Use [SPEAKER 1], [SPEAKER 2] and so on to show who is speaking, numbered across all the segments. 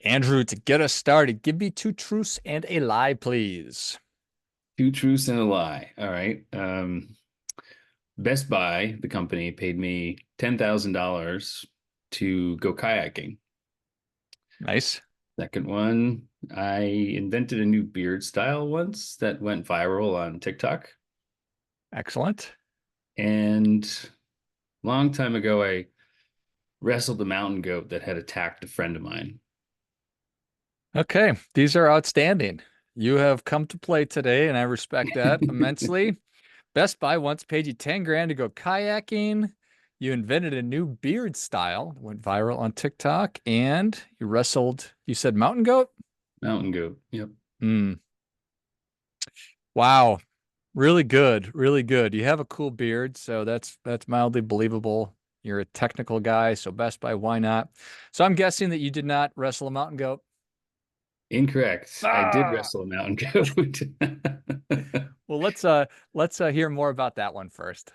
[SPEAKER 1] Andrew, to get us started, give me two truths and a lie, please.
[SPEAKER 2] Two truths and a lie. All right. Best Buy, the company, paid me $10,000 to go kayaking.
[SPEAKER 1] Nice.
[SPEAKER 2] Second one, I invented a new beard style once that went viral on TikTok.
[SPEAKER 1] Excellent.
[SPEAKER 2] And long time ago, I wrestled a mountain goat that had attacked a friend of mine.
[SPEAKER 1] Okay, these are outstanding. You have come to play today, and I respect that immensely. Best Buy once paid you 10 grand to go kayaking. You invented a new beard style, went viral on TikTok, and you wrestled, you said mountain goat?
[SPEAKER 2] Mountain goat. Yep.
[SPEAKER 1] Hmm. Wow. Really good, really good. You have a cool beard, so that's mildly believable. You're a technical guy, so Best Buy, why not? So I'm guessing that you did not wrestle a mountain goat.
[SPEAKER 2] Incorrect. I did
[SPEAKER 1] Ah,
[SPEAKER 2] wrestle a mountain goat.
[SPEAKER 1] well, let's hear more about that one first.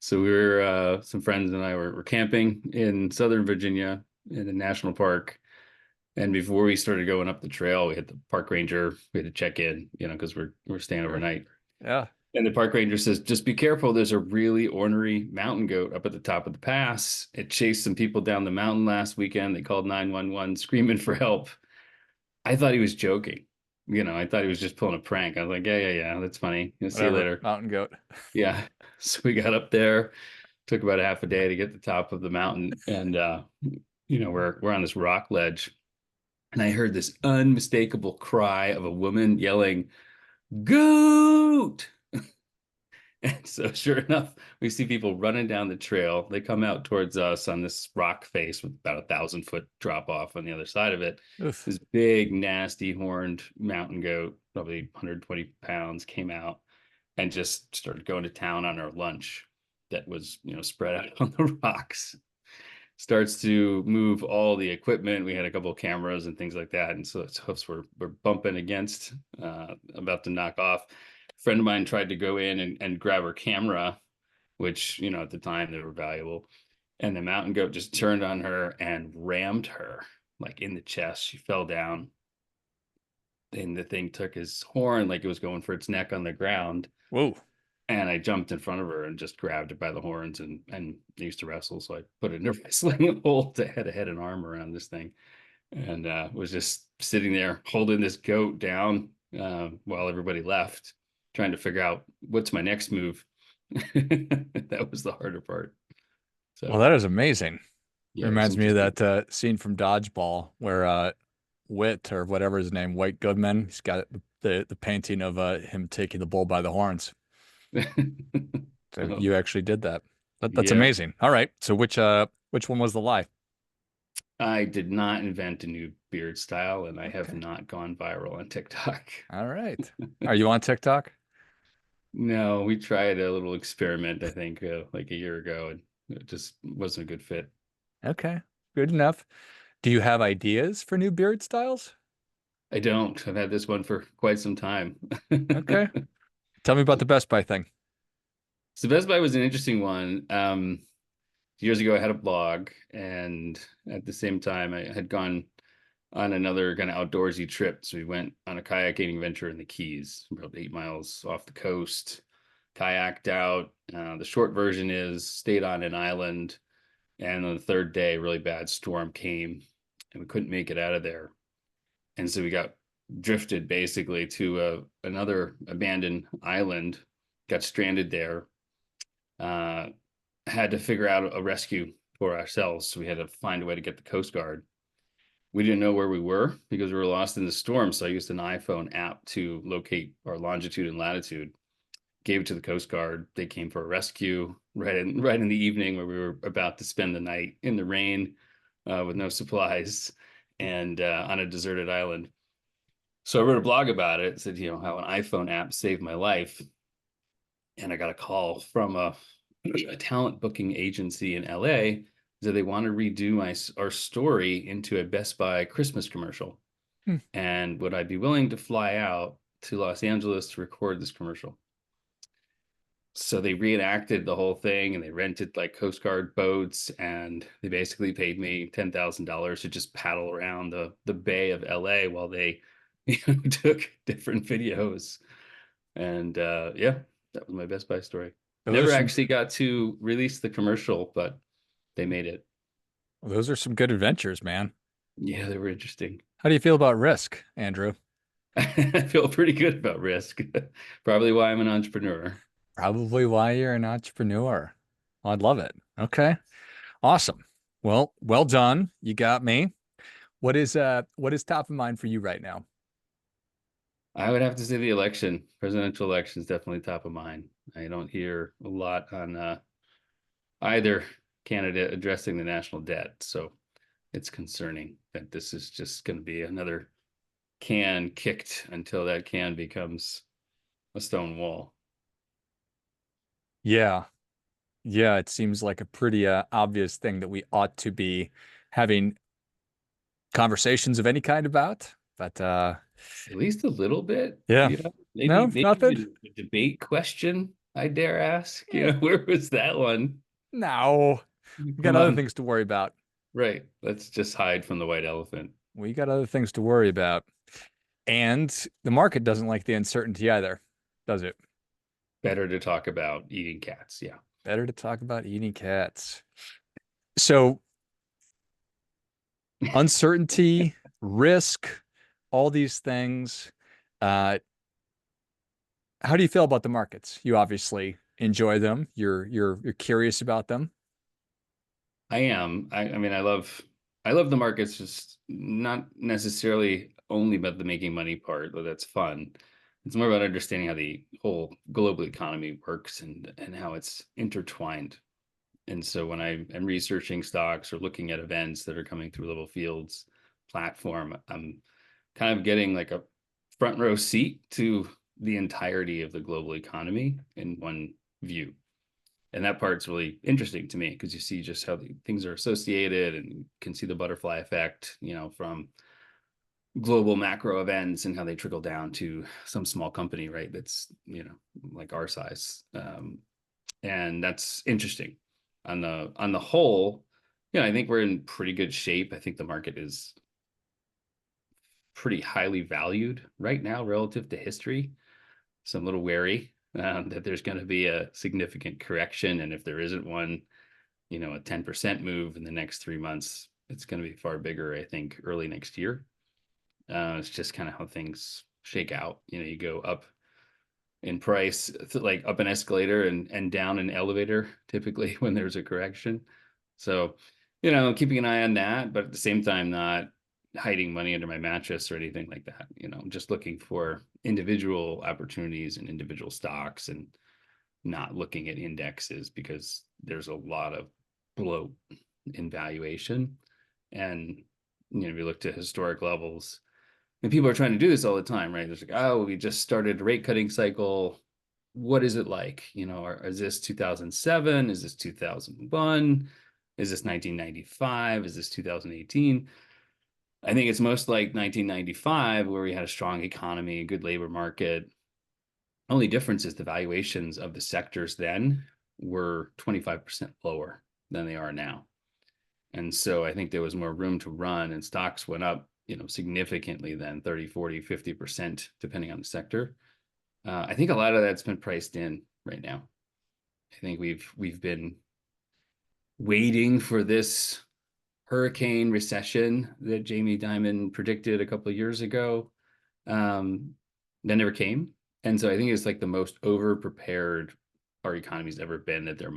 [SPEAKER 2] So we were some friends and I were camping in Southern Virginia in a national park. And before we started going up the trail, we had the park ranger. We had to check in, because we're staying
[SPEAKER 1] Sure.
[SPEAKER 2] overnight.
[SPEAKER 1] Yeah.
[SPEAKER 2] And the park ranger says, just be careful. There's a really ornery mountain goat up at the top of the pass. It chased some people down the mountain last weekend. They called 911 screaming for help. I thought he was joking. I thought he was just pulling a prank. I was like, yeah, that's funny. See you
[SPEAKER 1] Whatever,
[SPEAKER 2] later.
[SPEAKER 1] mountain goat.
[SPEAKER 2] Yeah. So we got up there. Took about a half a day to get to the top of the mountain, and we're on this rock ledge, and I heard this unmistakable cry of a woman yelling, "Goat!" And so, sure enough, we see people running down the trail. They come out towards us on this rock face with about 1,000-foot drop off on the other side of it.
[SPEAKER 1] Oof.
[SPEAKER 2] This big, nasty horned mountain goat, probably 120 pounds, came out and just started going to town on our lunch that was, spread out on the rocks. Starts to move all the equipment. We had a couple of cameras and things like that, and so its hoofs were bumping against, about to knock off. A friend of mine tried to go in and grab her camera, which at the time they were valuable, and the mountain goat just turned on her and rammed her like in the chest. She fell down, and the thing took his horn like it was going for its neck on the ground.
[SPEAKER 1] Whoa.
[SPEAKER 2] And I jumped in front of her and just grabbed her by the horns and used to wrestle. So I put it in a wrestling hold to had a head and arm around this thing, and was just sitting there holding this goat down, while everybody left, trying to figure out what's my next move. That was the harder part.
[SPEAKER 1] Well,
[SPEAKER 2] So
[SPEAKER 1] that is amazing.
[SPEAKER 2] yeah, it was
[SPEAKER 1] Reminds me of
[SPEAKER 2] interesting.
[SPEAKER 1] that scene from Dodgeball where Wit or whatever his name, White Goodman, he's got the painting of him taking the bull by the horns. So
[SPEAKER 2] So
[SPEAKER 1] you actually did that. That's
[SPEAKER 2] yeah,
[SPEAKER 1] amazing. All right. So which one was the lie?
[SPEAKER 2] I did not invent a new beard style, and I have
[SPEAKER 1] Okay.
[SPEAKER 2] not gone viral on TikTok.
[SPEAKER 1] All right. Are you on TikTok?
[SPEAKER 2] No, we tried a little experiment, I think, like a year ago, and it just wasn't a good fit.
[SPEAKER 1] Okay. Good enough. Do you have ideas for new beard styles?
[SPEAKER 2] I don't. I've had this one for quite some time.
[SPEAKER 1] Okay. Tell me about the Best Buy thing.
[SPEAKER 2] So Best Buy was an interesting one. Years ago, I had a blog, and at the same time, I had gone on another kind of outdoorsy trip. So we went on a kayaking adventure in the Keys, about 8 miles off the coast, kayaked out. The short version is stayed on an island, and on the third day, a really bad storm came, and we couldn't make it out of there. And so we got drifted basically to another abandoned island, got stranded there, uh, had to figure out a rescue for ourselves. So we had to find a way to get the Coast Guard. We didn't know where we were because we were lost in the storm. So I used an iPhone app to locate our longitude and latitude, gave it to the Coast Guard. They came for a rescue right in the evening where we were about to spend the night in the rain, with no supplies, and on a deserted island. So I wrote a blog about it. Said, how an iPhone app saved my life. And I got a call from a talent booking agency in LA that they want to redo our story into a Best Buy Christmas commercial.
[SPEAKER 1] Hmm.
[SPEAKER 2] And would I be willing to fly out to Los Angeles to record this commercial? So they reenacted the whole thing and they rented like Coast Guard boats and they basically paid me $10,000 to just paddle around the Bay of LA while they took different videos. And yeah, that was my Best Buy story.
[SPEAKER 1] Those are
[SPEAKER 2] Never
[SPEAKER 1] some
[SPEAKER 2] actually got to release the commercial, but they made it.
[SPEAKER 1] those are some good adventures, man.
[SPEAKER 2] Yeah, they were interesting.
[SPEAKER 1] How do you feel about Risk, Andrew?
[SPEAKER 2] I feel pretty good about risk. Probably why I'm an entrepreneur.
[SPEAKER 1] Probably why you're an entrepreneur. I'd love it. Okay. Awesome. Well, well done. You got me. What is top of mind for you right now?
[SPEAKER 2] I would have to say the election, presidential election is definitely top of mind. I don't hear a lot on either candidate addressing the national debt. So it's concerning that this is just going to be another can kicked until that can becomes a stone wall.
[SPEAKER 1] Yeah. Yeah, it seems like a pretty obvious thing that we ought to be having conversations of any kind about. But
[SPEAKER 2] At least a little bit,
[SPEAKER 1] yeah.
[SPEAKER 2] maybe
[SPEAKER 1] No,
[SPEAKER 2] maybe
[SPEAKER 1] nothing.
[SPEAKER 2] even a debate question, I dare ask.
[SPEAKER 1] Eh,
[SPEAKER 2] Where was that one?
[SPEAKER 1] no. We got
[SPEAKER 2] Come
[SPEAKER 1] other
[SPEAKER 2] on.
[SPEAKER 1] things to worry about.
[SPEAKER 2] Right. Let's just hide from the white elephant.
[SPEAKER 1] We got other things to worry about. And the market doesn't like the uncertainty either, does it?
[SPEAKER 2] Better to talk about eating cats. Yeah.
[SPEAKER 1] Better to talk about eating cats. So, uncertainty, risk, all these things. Uh, how do you feel about the markets? You obviously enjoy them. You're curious about them.
[SPEAKER 2] I am. I mean, I love the markets, just not necessarily only about the making money part, though that's fun. It's more about understanding how the whole global economy works and how it's intertwined. And so when I am researching stocks or looking at events that are coming through LevelFields platform, I'm kind of getting like a front row seat to the entirety of the global economy in one view. And that part's really interesting to me because you see just how things are associated and you can see the butterfly effect, from global macro events and how they trickle down to some small company, right? That's, like our size. And that's interesting. On the whole, I think we're in pretty good shape. I think the market is pretty highly valued right now relative to history. So I'm a little wary that there's going to be a significant correction. And if there isn't one, a 10% move in the next 3 months, it's going to be far bigger, I think, early next year. It's just kind of how things shake out. You go up in price, like up an escalator and down an elevator, typically when there's a correction. So, keeping an eye on that, but at the same time, not hiding money under my mattress or anything like that. Just looking for individual opportunities and individual stocks and not looking at indexes because there's a lot of bloat in valuation. And, if you look to historic levels, and people are trying to do this all the time, right? There's like, oh, we just started a rate cutting cycle. What is it like? Is this 2007? Is this 2001? Is this 1995? Is this 2018? I think it's most like 1995, where we had a strong economy, a good labor market. Only difference is the valuations of the sectors then were 25% lower than they are now. And so I think there was more room to run and stocks went up, significantly then 30, 40, 50%, depending on the sector. I think a lot of that's been priced in right now. I think we've been waiting for this hurricane recession that Jamie Dimon predicted a couple of years ago. That never came. And so I think it's like the most over prepared our economy's ever been that there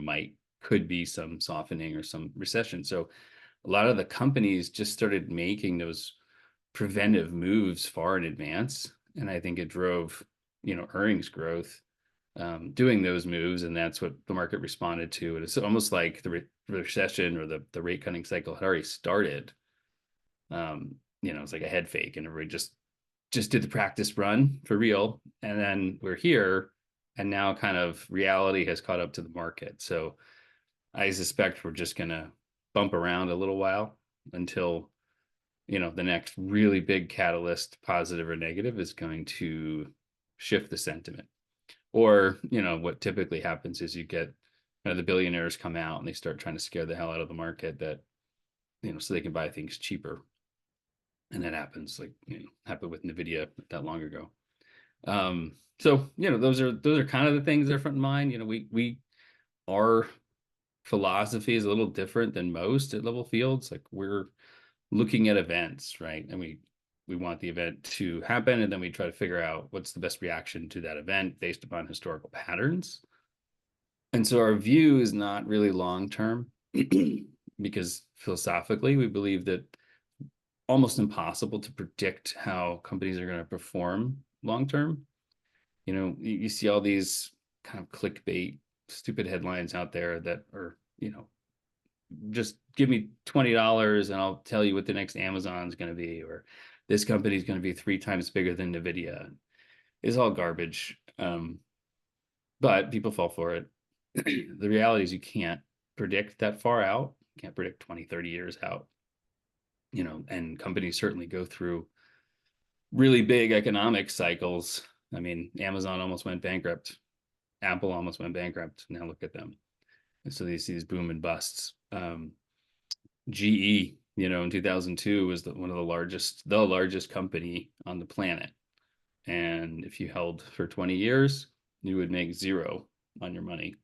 [SPEAKER 2] could be some softening or some recession. So a lot of the companies just started making those preventive moves far in advance. And I think it drove, earnings growth, doing those moves. And that's what the market responded to. And it's almost like the recession or the rate cutting cycle had already started. It's like a head fake and everybody just did the practice run for real. And then we're here and now kind of reality has caught up to the market. So I suspect we're just going to bump around a little while until, the next really big catalyst, positive or negative, is going to shift the sentiment. Or, what typically happens is you get the billionaires come out and they start trying to scare the hell out of the market that, so they can buy things cheaper. And that happens, like, happened with Nvidia not that long ago. So, those are kind of the things that are front in mind. Our philosophy is a little different than most at LevelFields. Like, we're looking at events, right? And we want the event to happen, and then we try to figure out what's the best reaction to that event based upon historical patterns. And so our view is not really long term because philosophically we believe that almost impossible to predict how companies are going to perform long term. You see all these kind of clickbait, stupid headlines out there that are, just give me $20 and I'll tell you what the next Amazon is going to be, or this company is going to be 3 times bigger than Nvidia. It's all garbage. But people fall for it. The reality is you can't predict that far out. You can't predict 20, 30 years out. And companies certainly go through really big economic cycles. I mean, Amazon almost went bankrupt. Apple almost went bankrupt. Now look at them. And so you see these boom and busts. GE, in 2002 was one of the largest company on the planet. And if you held for 20 years, you would make zero on your money.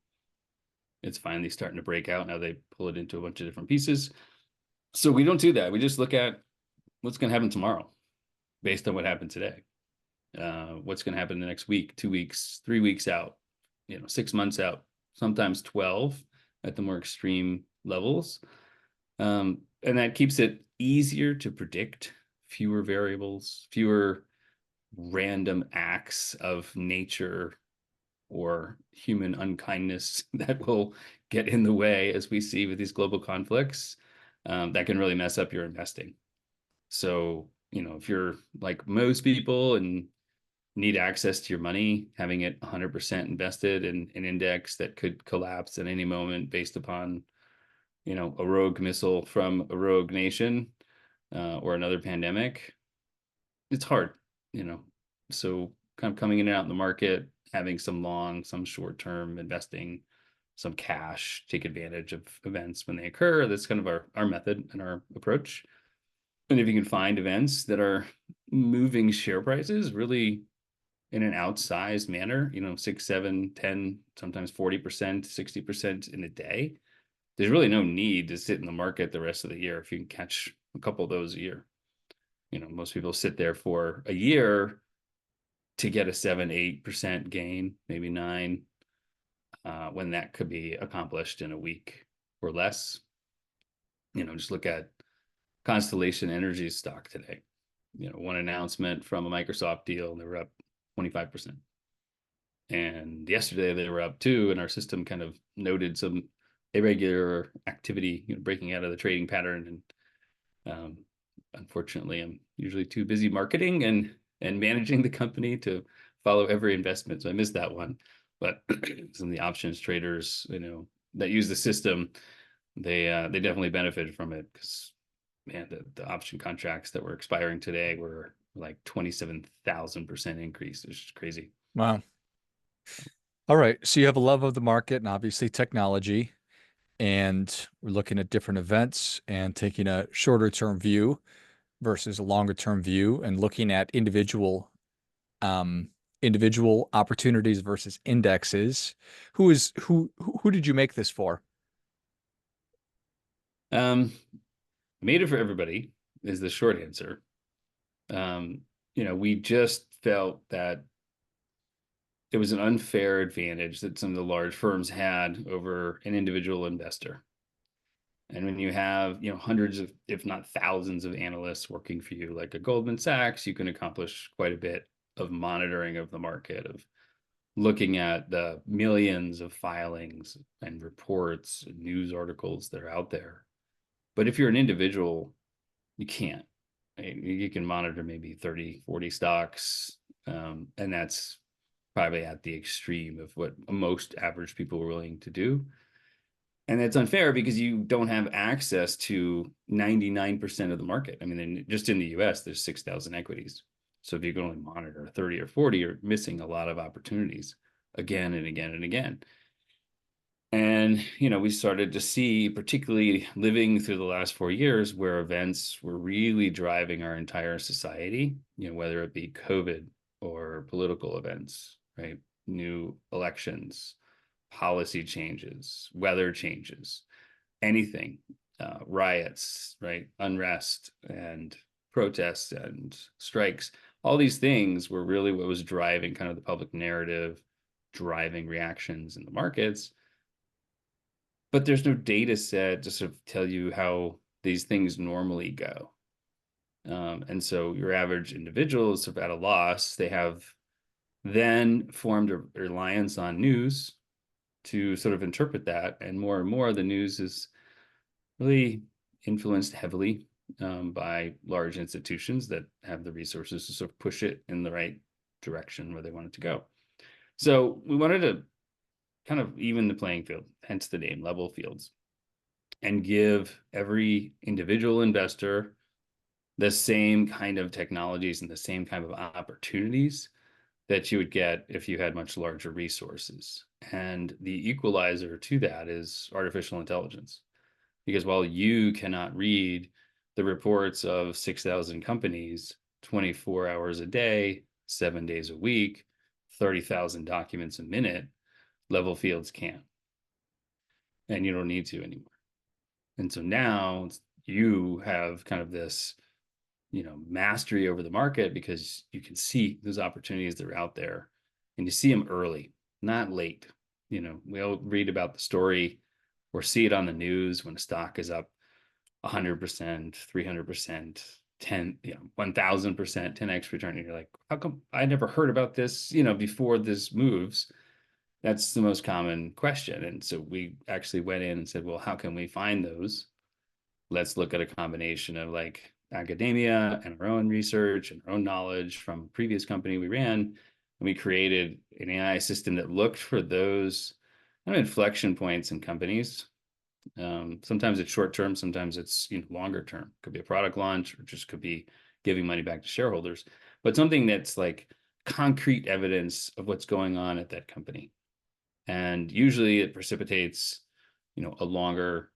[SPEAKER 2] It's finally starting to break out. Now they pull it into a bunch of different pieces. So we don't do that. We just look at what's going to happen tomorrow based on what happened today. What's going to happen the next week, 2 weeks, 3 weeks out, 6 months out, sometimes 12 at the more extreme levels. And that keeps it easier to predict, fewer variables, fewer random acts of nature or human unkindness that will get in the way, as we see with these global conflicts, that can really mess up your investing. So, if you're like most people and need access to your money, having it 100% invested in an index that could collapse at any moment based upon, a rogue missile from a rogue nation, or another pandemic, it's hard, So kind of coming in and out in the market, having some long, some short-term investing, some cash, take advantage of events when they occur. That's kind of our method and our approach. And if you can find events that are moving share prices really in an outsized manner, 6, 7, 10, sometimes 40%, 60% in a day, there's really no need to sit in the market the rest of the year if you can catch a couple of those a year. Most people sit there for a year to get a 7, 8% gain, maybe 9, when that could be accomplished in a week or less. Just look at Constellation Energy's stock today. One announcement from a Microsoft deal, and they were up 25%. And yesterday they were up too, and our system kind of noted some irregular activity, breaking out of the trading pattern. And unfortunately, I'm usually too busy marketing and managing the company to follow every investment, so I missed that one. But some of the options traders, that use the system, they definitely benefited from it, because man, the option contracts that were expiring today were like 27,000% increase. It's just crazy.
[SPEAKER 1] Wow. All right. So you have a love of the market and obviously technology, and we're looking at different events and taking a shorter term view versus a longer term view, and looking at um, individual opportunities versus indexes. Who did you make this for?
[SPEAKER 2] Um, Made it for everybody is the short answer. We just felt that it was an unfair advantage that some of the large firms had over an individual investor. And when you have, hundreds of, if not thousands of analysts working for you, like a Goldman Sachs, you can accomplish quite a bit of monitoring of the market, of looking at the millions of filings and reports and news articles that are out there. But if you're an individual, you can't. You can monitor maybe 30, 40 stocks. And that's probably at the extreme of what most average people are willing to do. And it's unfair because you don't have access to 99% of the market. I mean, just in the US, there's 6,000 equities. So if you can only monitor 30 or 40, you're missing a lot of opportunities. again and again and again. And, we started to see, particularly living through the last 4 years, where events were really driving our entire society, whether it be COVID or political events, right? New elections, policy changes, weather changes, anything, riots, right? Unrest and protests and strikes. All these things were really what was driving kind of the public narrative, driving reactions in the markets. But there's no data set to sort of tell you how these things normally go. And so your average individual is sort of at a loss. They have then formed a reliance on news to sort of interpret that. And more, the news is really influenced heavily by large institutions that have the resources to sort of push it in the right direction where they want it to go. So we wanted to kind of even the playing field, hence the name LevelFields, and give every individual investor the same kind of technologies and the same kind of opportunities that you would get if you had much larger resources. And the equalizer to that is artificial intelligence. Because while you cannot read the reports of 6,000 companies 24 hours a day, 7 days a week, 30,000 documents a minute, LevelFields can. And you don't need to anymore. And so now you have kind of this, mastery over the market because you can see those opportunities that are out there and you see them early, not late. We all read about the story or see it on the news when a stock is up 100%, 300%, 1,000%, 10x return. And you're like, how come I never heard about this, before this moves? That's the most common question. And so we actually went in and said, well, how can we find those? Let's look at a combination of like academia and our own research and our own knowledge from a previous company we ran. And we created an AI system that looked for those kind of inflection points in companies. Sometimes it's short term, sometimes it's longer term. Could be a product launch or just could be giving money back to shareholders, but something that's like concrete evidence of what's going on at that company. And usually it precipitates, a longer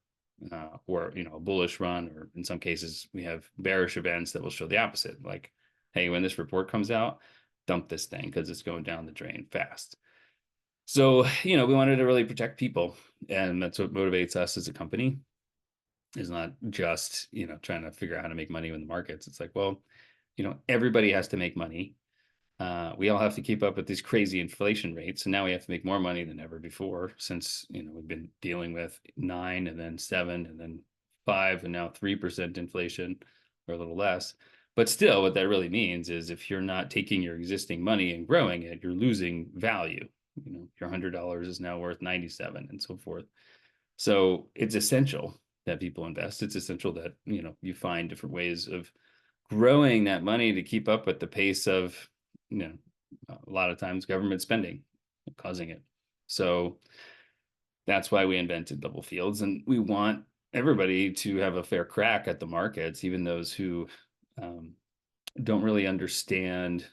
[SPEAKER 2] or a bullish run, or in some cases we have bearish events that will show the opposite. Like, hey, when this report comes out, dump this thing because it's going down the drain fast. So, we wanted to really protect people, and that's what motivates us as a company. Is not just, trying to figure out how to make money in the markets. It's like, well, everybody has to make money. We all have to keep up with these crazy inflation rates. And now we have to make more money than ever before since, we've been dealing with 9 and then 7 and then 5 and now 3% inflation or a little less. But still, what that really means is if you're not taking your existing money and growing it, you're losing value. Your $100 is now worth 97 and so forth. So it's essential that people invest. It's essential that, you find different ways of growing that money to keep up with the pace of, a lot of times government spending causing it. So that's why we invented LevelFields, and we want everybody to have a fair crack at the markets, even those who don't really understand,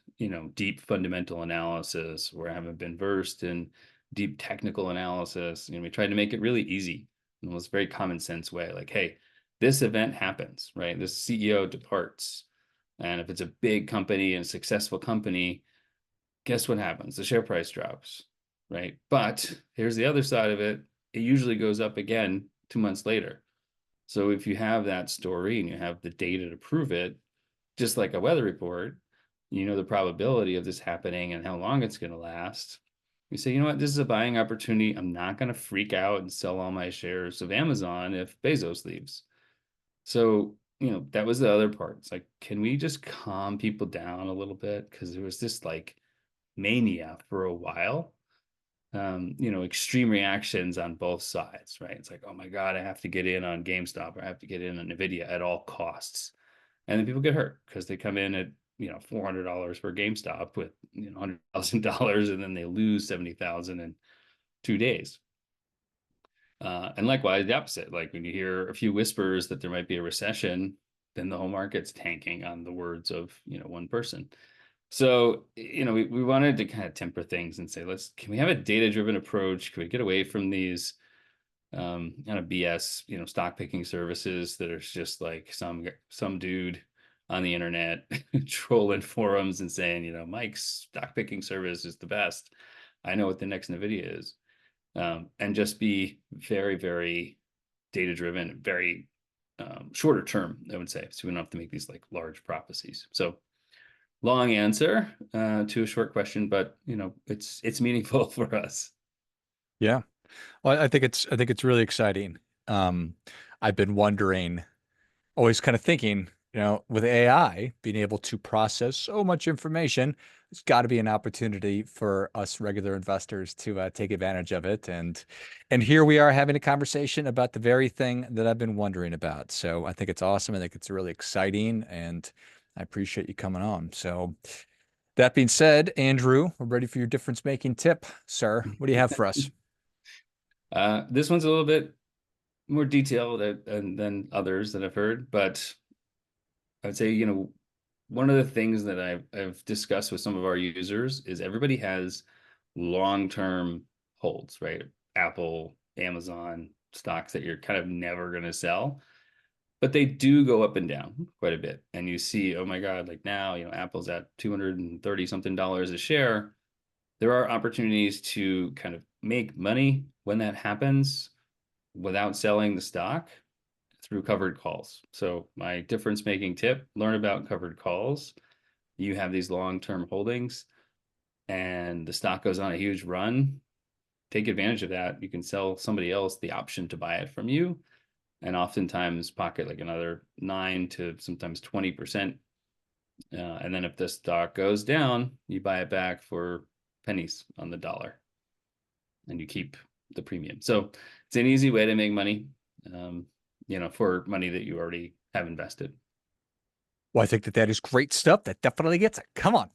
[SPEAKER 2] deep fundamental analysis or haven't been versed in deep technical analysis. We tried to make it really easy in the most very common sense way. Like, hey, this event happens, right? This CEO departs. And if it's a big company and a successful company, guess what happens? The share price drops, right? But here's the other side of it. It usually goes up again 2 months later. So if you have that story and you have the data to prove it, just like a weather report, the probability of this happening and how long it's going to last. You say, what, this is a buying opportunity. I'm not going to freak out and sell all my shares of Amazon if Bezos leaves. So, that was the other part. It's like, can we just calm people down a little bit? Because there was this like mania for a while, extreme reactions on both sides, right? It's like, oh my God, I have to get in on GameStop or I have to get in on NVIDIA at all costs. And then people get hurt because they come in at, $400 for GameStop with, $100,000 and then they lose 70,000 in 2 days. And likewise, the opposite. Like when you hear a few whispers that there might be a recession, then the whole market's tanking on the words of, one person. So, we wanted to kind of temper things and say, can we have a data-driven approach? Can we get away from these kind of BS, stock picking services that are just like some dude on the internet trolling forums and saying, Mike's stock picking service is the best. I know what the next NVIDIA is. And just be very, very data driven, very shorter term, I would say. So we don't have to make these like large prophecies. So long answer to a short question, but it's meaningful for us.
[SPEAKER 1] Yeah. Well, I think it's really exciting. Um, I've been wondering, always kind of thinking, with AI being able to process so much information, there's got to be an opportunity for us regular investors to take advantage of it. And here we are having a conversation about the very thing that I've been wondering about. So I think it's awesome. I think it's really exciting, and I appreciate you coming on. So that being said, Andrew, we're ready for your difference making tip, sir. What do you have for us?
[SPEAKER 2] This one's a little bit more detailed than others that I've heard, but I'd say, one of the things that I've discussed with some of our users is everybody has long-term holds, right? Apple, Amazon, stocks that you're kind of never going to sell, but they do go up and down quite a bit. And you see, oh my God, like now, Apple's at 230 something dollars a share. There are opportunities to kind of make money when that happens without selling the stock through covered calls. So my difference making tip, learn about covered calls. You have these long-term holdings and the stock goes on a huge run. Take advantage of that. You can sell somebody else the option to buy it from you and oftentimes pocket like another 9 to sometimes 20%. And then if the stock goes down, you buy it back for pennies on the dollar and you keep the premium. So it's an easy way to make money. For money that you already have invested.
[SPEAKER 1] Well, I think that is great stuff. That definitely gets it. Come on.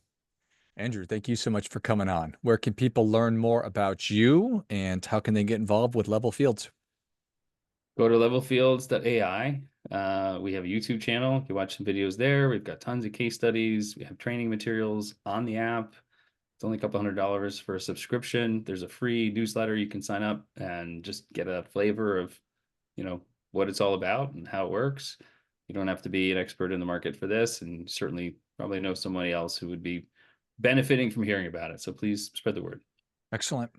[SPEAKER 1] Andrew, thank you so much for coming on. Where can people learn more about you and how can they get involved with Level Fields?
[SPEAKER 2] Go to levelfields.ai. We have a YouTube channel. You can watch some videos there. We've got tons of case studies. We have training materials on the app. It's only a couple $100 for a subscription. There's a free newsletter you can sign up and just get a flavor of, what it's all about and how it works. You don't have to be an expert in the market for this, and certainly probably know somebody else who would be benefiting from hearing about it. So please spread the word.
[SPEAKER 1] Excellent.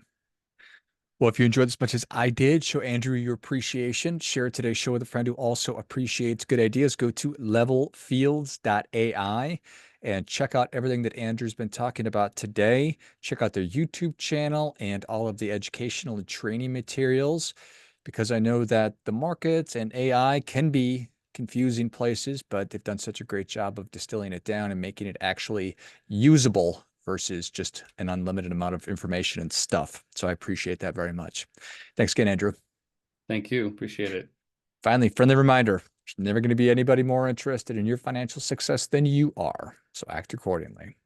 [SPEAKER 1] Well, if you enjoyed this as much as I did, show Andrew your appreciation. Share today's show with a friend who also appreciates good ideas. Go to levelfields.ai and check out everything that Andrew's been talking about today. Check out their YouTube channel and all of the educational and training materials, because I know that the markets and AI can be confusing places, but they've done such a great job of distilling it down and making it actually usable versus just an unlimited amount of information and stuff. So I appreciate that very much. Thanks again, Andrew.
[SPEAKER 2] Thank you. Appreciate it.
[SPEAKER 1] Finally, friendly reminder, there's never going to be anybody more interested in your financial success than you are. So act accordingly.